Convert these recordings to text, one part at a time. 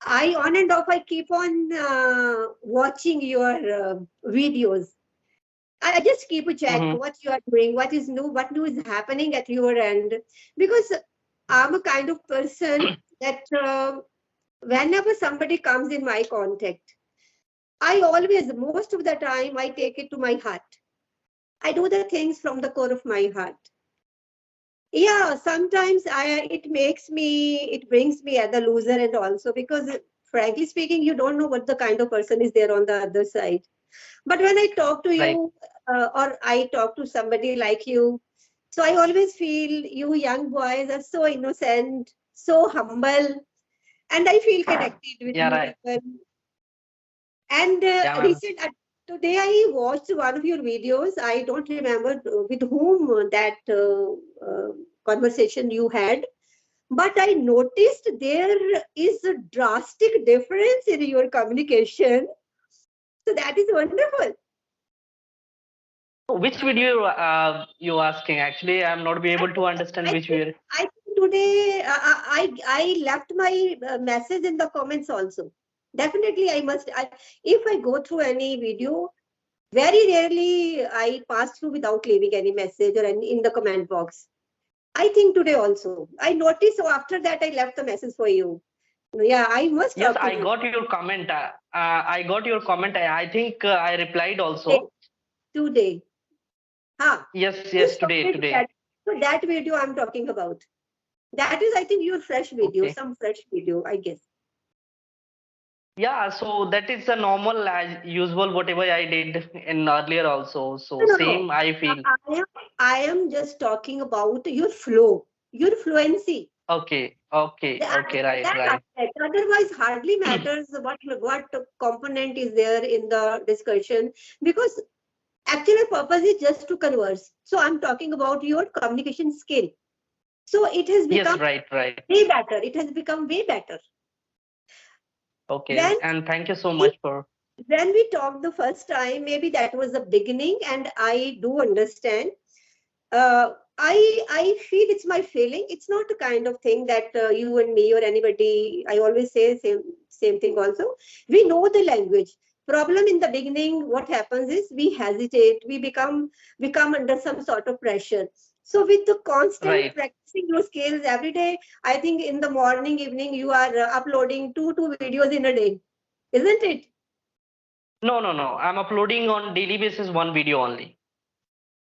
I on and off, I keep on watching your videos. I just keep a check Mm-hmm. what you are doing, what new is happening at your end. Because I'm a kind of person that whenever somebody comes in my contact, I always, most of the time, I take it to my heart. I do the things from the core of my heart. Yeah, sometimes it brings me as a loser, and also because frankly speaking, you don't know what the kind of person is there on the other side. But when I talk to Right. you, or I talk to somebody like you, so I always feel you young boys are so innocent, so humble, and I feel connected with Yeah, you right. even. And Yeah, ma'am. today I watched one of your videos. I don't remember with whom that conversation you had, but I noticed there is a drastic difference in your communication. So that is wonderful. Which video you asking? Actually, I'm not be I able to think understand I which think video. I think today I left my message in the comments also. Definitely, I must. If I go through any video, very rarely I pass through without leaving any message or any in the comment box. I think today also. I noticed, so after that I left the message for you. Yeah, I must Yes, talk to I you got your comment. I got your comment. I think I replied today. also. Today. Huh. Yes, yes, Just today, submit that. today. So that video I'm talking about. That is, I think, your fresh video, Okay. some fresh video, I guess. Yeah, so that is a normal as usual whatever I did in earlier also. So No, no, no. same I feel. I am just talking about your flow, your fluency. Okay, okay, That, okay, right, that right. aspect. Otherwise, hardly matters what component is there in the discussion, because actual purpose is just to converse. So I'm talking about your communication skill. So it has Yes, become right, right. way better. It has become way better. Okay, When and thank you so we much for. when we talked the first time, maybe that was the beginning, and I do understand. I feel it's my feeling. It's not a kind of thing that you and me or anybody. I always say same thing. Also, we know the language. Problem in the beginning, what happens is we hesitate. We come under some sort of pressure. So with the constant Right. practicing your skills every day, I think in the morning, evening, you are uploading two videos in a day, isn't it? No, no, no. I'm uploading on daily basis one video only.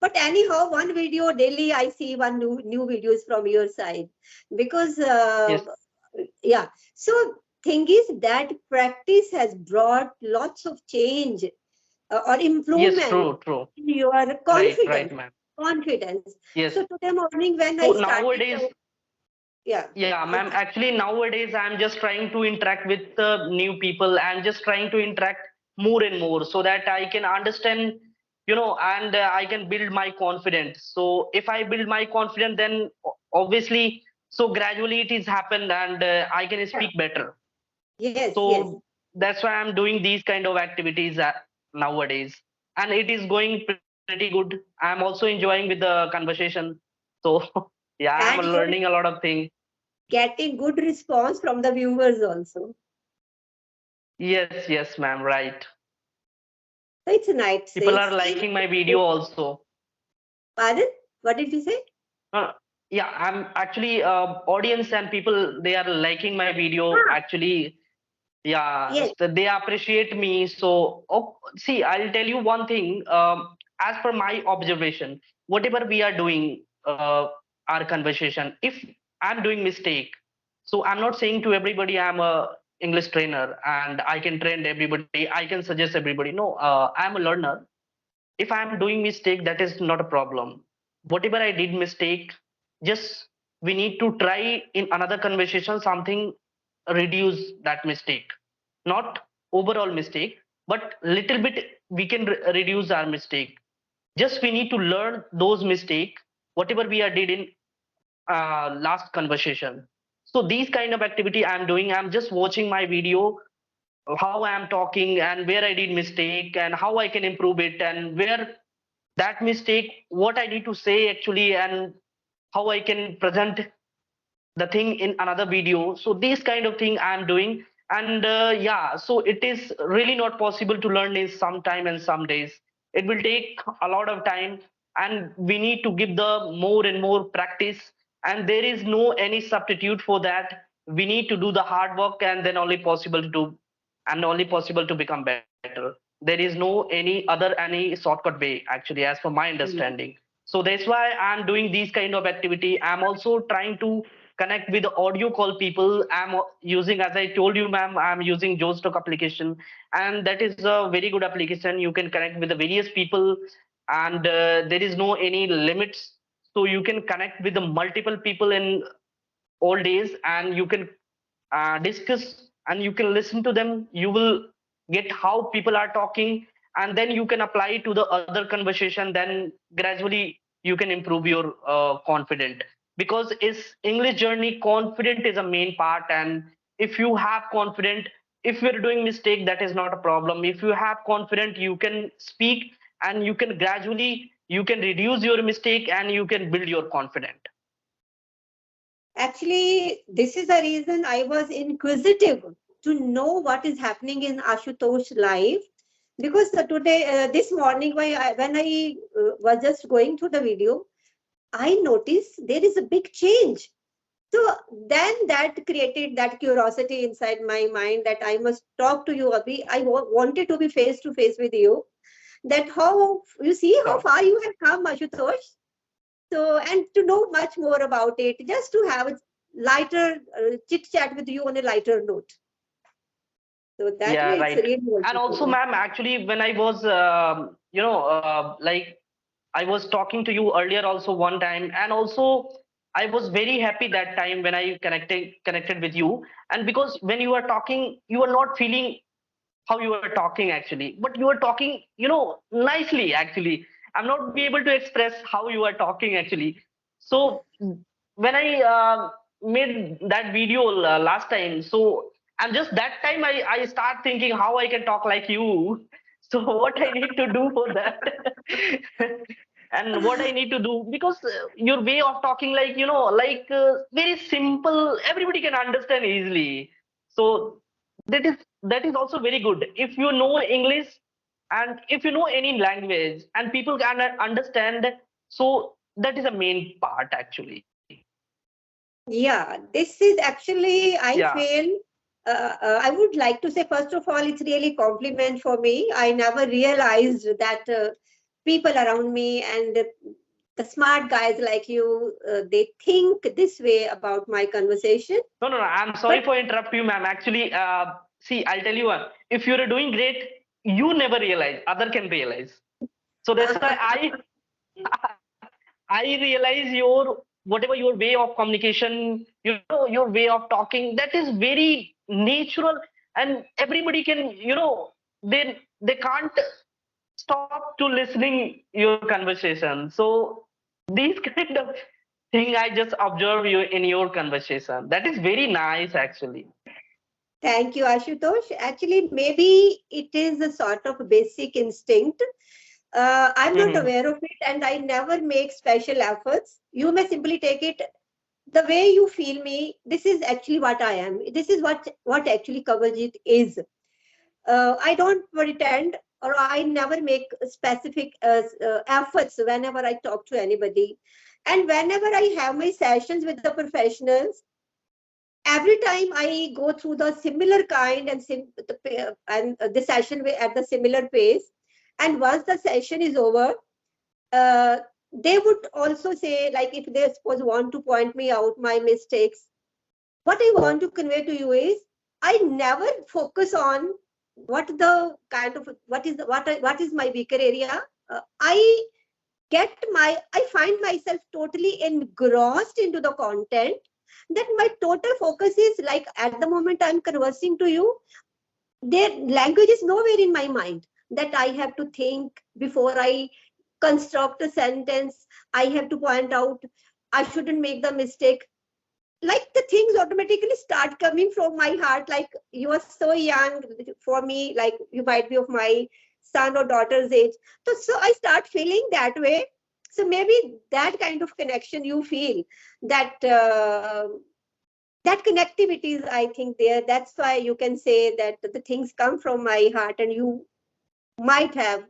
But anyhow, one video daily, I see one new videos from your side, because Yes, yeah. So thing is that practice has brought lots of change, or yes, improvement true, true. in your Right, confidence. right, ma'am. Confidence. Yes. So today morning when I So started, nowadays, yeah, yeah, ma'am. Actually, nowadays I'm just trying to interact with new people and just trying to interact more and more so that I can understand, and I can build my confidence. So if I build my confidence, then obviously, so gradually it is happened and I can yeah, speak better. yes, yes. So that's why I'm doing these kind of activities nowadays, and it is going pretty good. I'm also enjoying with the conversation. So yeah, I'm And you're learning a lot of things. getting good response from the viewers also. Yes, yes, ma'am. Right. So it's nice. People are It's liking my video also. pardon. What did you say? Uh, yeah, I'm actually audience and people they are liking my video. Ah, Actually, yeah, yes. they appreciate me. So, see, I'll tell you one thing. As per my observation, whatever we are doing, our conversation, if I'm doing mistake, so I'm not saying to everybody I'm a English trainer and I can train everybody. I can suggest everybody. No, I'm a learner. If I'm doing mistake, that is not a problem. Whatever I did mistake, just we need to try in another conversation something reduce that mistake, not overall mistake, but little bit we can reduce our mistake. Just we need to learn those mistake whatever we are did in last conversation. So these kind of activity I'm doing, I'm just watching my video, how I'm talking and where I did mistake and how I can improve it and where that mistake, what I need to say actually, and how I can present the thing in another video. So this kind of thing I'm doing, And yeah, so it is really not possible to learn in some time and some days. It will take a lot of time, and we need to give the more and more practice, and there is no any substitute for that. We need to do the hard work, and then only possible to do, and only possible to become better. There is no any shortcut way actually, as per my Mm. understanding. So that's why I'm doing these kind of activity. I'm also trying to connect with the audio call people. I'm using, as I told you, ma'am, I'm using Joestock application, and that is a very good application. You can connect with the various people, and there is no any limits. So you can connect with the multiple people in all days, and you can discuss and you can listen to them. You will get how people are talking, and then you can apply it to the other conversation. Then gradually you can improve your confident, because is English journey, confident is a main part. And if you have confident, if you're doing mistake, that is not a problem. If you have confident, you can speak, and you can gradually you can reduce your mistake, and you can build your confident. Actually, this is the reason I was inquisitive to know what is happening in Ashutosh life. Because today, this morning, when I was just going through the video, I noticed there is a big change. So then that created that curiosity inside my mind that I must talk to you, Abhi. I wanted to be face to face with you. That how you see how Sure. far you have come, Ashutosh. So, and to know much more about it, just to have a lighter chit chat with you on a lighter note. So that Yeah, way, it's right. really And also, wonderful. ma'am, actually, when I was, like I was talking to you earlier also one time, and also I was very happy that time when I connected with you. And because when you are talking, you are not feeling how you are talking actually, but you are talking, nicely actually. I'm not be able to express how you are talking actually. So when I made that video last time, so I'm just that time I start thinking how I can talk like you. So what I need to do for that, and what I need to do, because your way of talking, like like very simple, everybody can understand easily. So that is also very good. If you know English, and if you know any language, and people can understand, so that is a main part actually. Yeah, this is actually, I Yeah. feel, I would like to say, first of all, it's really compliment for me. I never realized that people around me and the smart guys like you, they think this way about my conversation. No, I'm But sorry for interrupt you, ma'am. Actually, see, I'll tell you one. If you're doing great, you never realize. Other can realize. So that's why I realize your whatever your way of communication, your way of talking, that is very natural, and everybody can, they can't stop to listening your conversation. So these kind of thing I just observe you in your conversation. That is very nice actually. thank you, Ashutosh. Actually, maybe it is a sort of basic instinct. I'm not Hmm. aware of it, and I never make special efforts. You may simply take it the way you feel me. This is actually what I am. This is what actually kawaljit is. I don't pretend, or I never make specific efforts whenever I talk to anybody. And whenever I have my sessions with the professionals, every time I go through the similar kind and the session at the similar pace, and once the session is over, uh, they would also say, like, if they suppose want to point me out my mistakes, what I want to convey to you is I never focus on what is my weaker area. I find myself totally engrossed into the content, that my total focus is like at the moment I'm conversing to you, their language is nowhere in my mind, that I have to think before I construct a sentence. I have to point out I shouldn't make the mistake. Like the things automatically start coming from my heart, like you are so young for me, like you might be of my son or daughter's age. So I start feeling that way. So maybe that kind of connection you feel, that that connectivity is, I think, there. That's why you can say that the things come from my heart, and you might have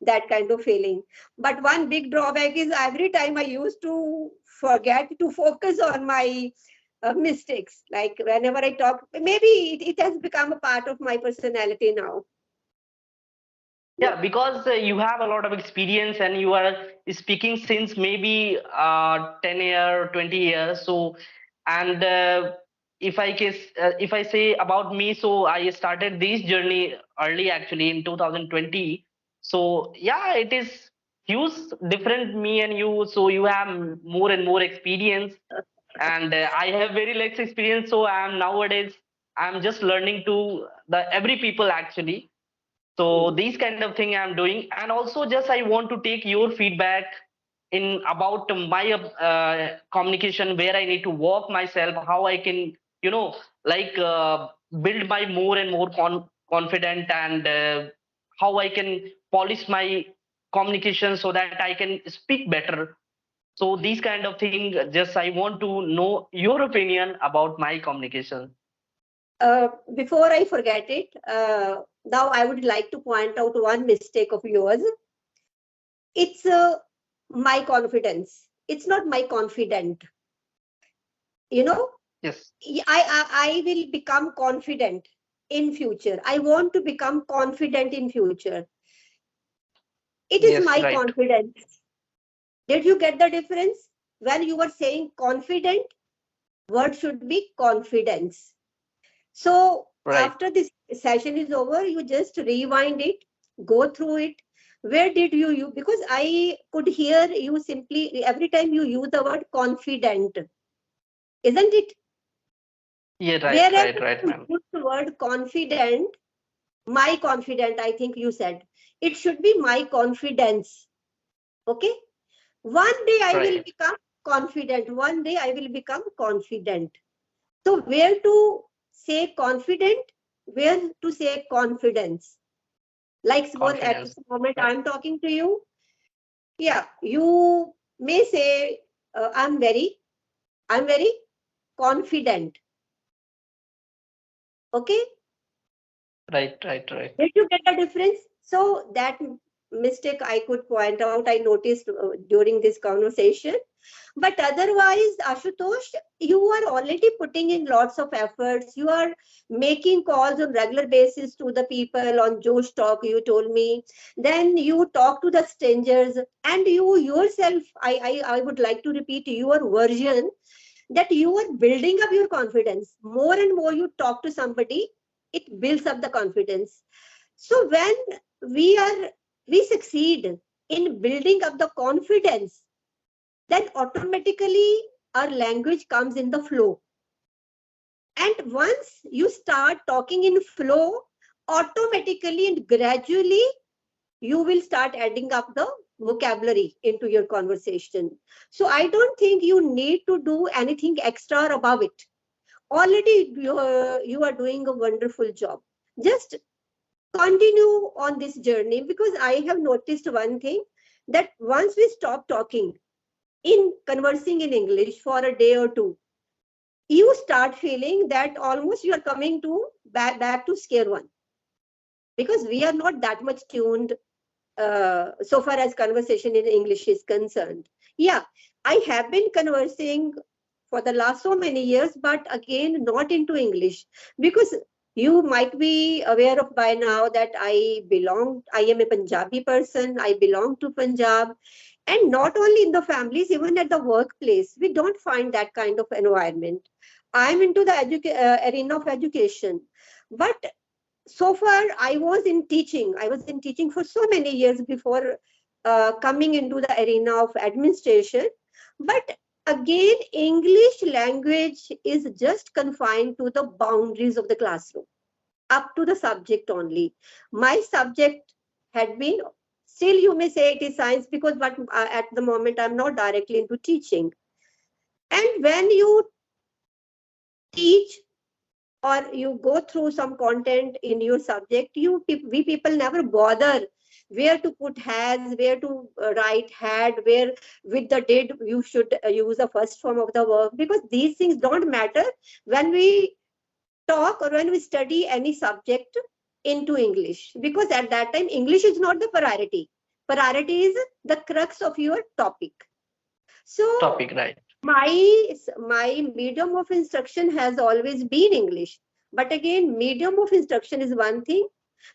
that kind of feeling. But one big drawback is every time I used to forget to focus on my mistakes. Like whenever I talk, maybe it has become a part of my personality now. Yeah, because you have a lot of experience and you are speaking since maybe 10 year 20 years. So and if I say about me, so I started this journey early, actually in 2020. So yeah, it is huge different, me and you. So you have more and more experience, and I have very less experience. So I'm nowadays, I'm just learning to the every people actually. So these kind of thing I'm doing. And also just I want to take your feedback in about my communication, where I need to work myself, how I can, you know, like build my more and more confident, and how I can polish my communication so that I can speak better. So these kind of thing, just I want to know your opinion about my communication. Before I forget it, now I would like to point out one mistake of yours. It's my confidence. It's not my confident. You know, Yes. I will become confident in future. I want to become confident in future. It is Yes, my right. confidence. Did you get the difference? When you were saying confident, word should be confidence. So Right. after this session is over, you just rewind it, go through it. Where did you because I could hear you simply every time you use the word confident, isn't it? Yeah, right, Wherever right, right, you ma'am. use the word confident, my confident, I think you said, it should be my confidence. Okay. One day I will Right. become confident. One day I will become confident. So where to say confident, where to say confidence? Like suppose at Confidence. this moment Right. I'm talking to you. Yeah, you may say I'm very confident. Okay, Right, right, right. did you get the difference? So that mistake I could point out, I noticed during this conversation. But otherwise, Ashutosh, you are already putting in lots of efforts. You are making calls on regular basis to the people on Josh Talk, you told me. Then you talk to the strangers, and you yourself, I would like to repeat your version that you are building up your confidence. More and more you talk to somebody, it builds up the confidence. So when we are we succeed in building up the confidence, then automatically our language comes in the flow. And once you start talking in flow, automatically and gradually you will start adding up the vocabulary into your conversation. So I don't think you need to do anything extra above it. Already you are doing a wonderful job. Just continue on this journey, because I have noticed one thing, that once we stop talking in conversing in English for a day or two, you start feeling that almost you are coming to back to square one, because we are not that much tuned so far as conversation in English is concerned. Yeah, I have been conversing for the last so many years, but again, not into English, because you might be aware of by now that I am a Punjabi person, I belong to Punjab. And not only in the families, even at the workplace, we don't find that kind of environment. I'm into the arena of education. But so far I was in teaching for so many years before coming into the arena of administration. But again, English language is just confined to the boundaries of the classroom, up to the subject only. My subject had been, still you may say it is science, because but at the moment I'm not directly into teaching. And when you teach or you go through some content in your subject, we people never bother where to put has, where to write had, where with the did you should use the first form of the verb, because these things don't matter when we talk or when we study any subject into English, because at that time English is not the priority. Priority is the crux of your topic. So Topic, right? my medium of instruction has always been English. But again, medium of instruction is one thing,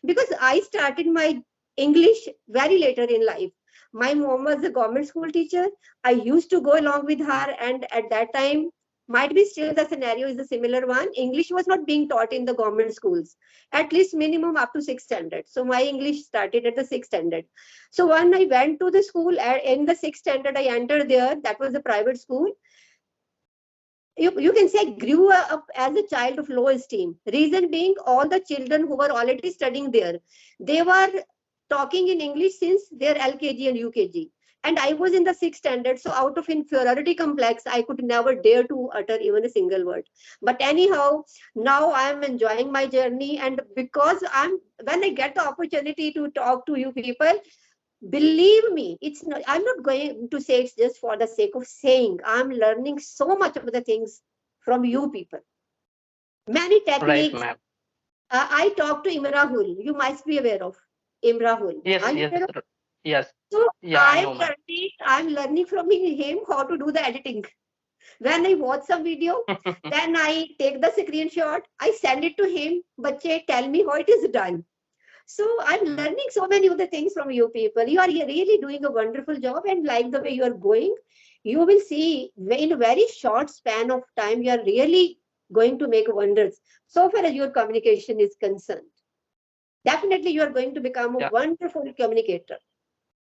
because I started my English very later in life. My mom was a government school teacher. I used to go along with her, and at that time, might be still the scenario is a similar one. English was not being taught in the government schools, at least minimum up to sixth standard. So my English started at the sixth standard. So when I went to the school in the sixth standard, I entered there. That was a private school. You can say grew up as a child of low esteem. Reason being, all the children who were already studying there, they were talking in English since their LKG and UKG. And I was in the sixth standard, so out of inferiority complex, I could never dare to utter even a single word. But anyhow, now I am enjoying my journey, and because when I get the opportunity to talk to you people, believe me, it's not, I'm not going to say it's just for the sake of saying. I'm learning so much of the things from you people, many Right, techniques. ma'am. I talked to Imrahul, you must be aware of Imrahul, are Yes, you yes, aware of? yes. So Yeah, I know, ma'am. I'm learning from him how to do the editing. When I watch some video, then I take the screenshot, I send it to him, bache tell me how it is done. So I'm learning so many of the things from you people. You are really doing a wonderful job, and like the way you are going, you will see in a very short span of time, you are really going to make wonders so far as your communication is concerned. Definitely, you are going to become a Yeah, wonderful communicator.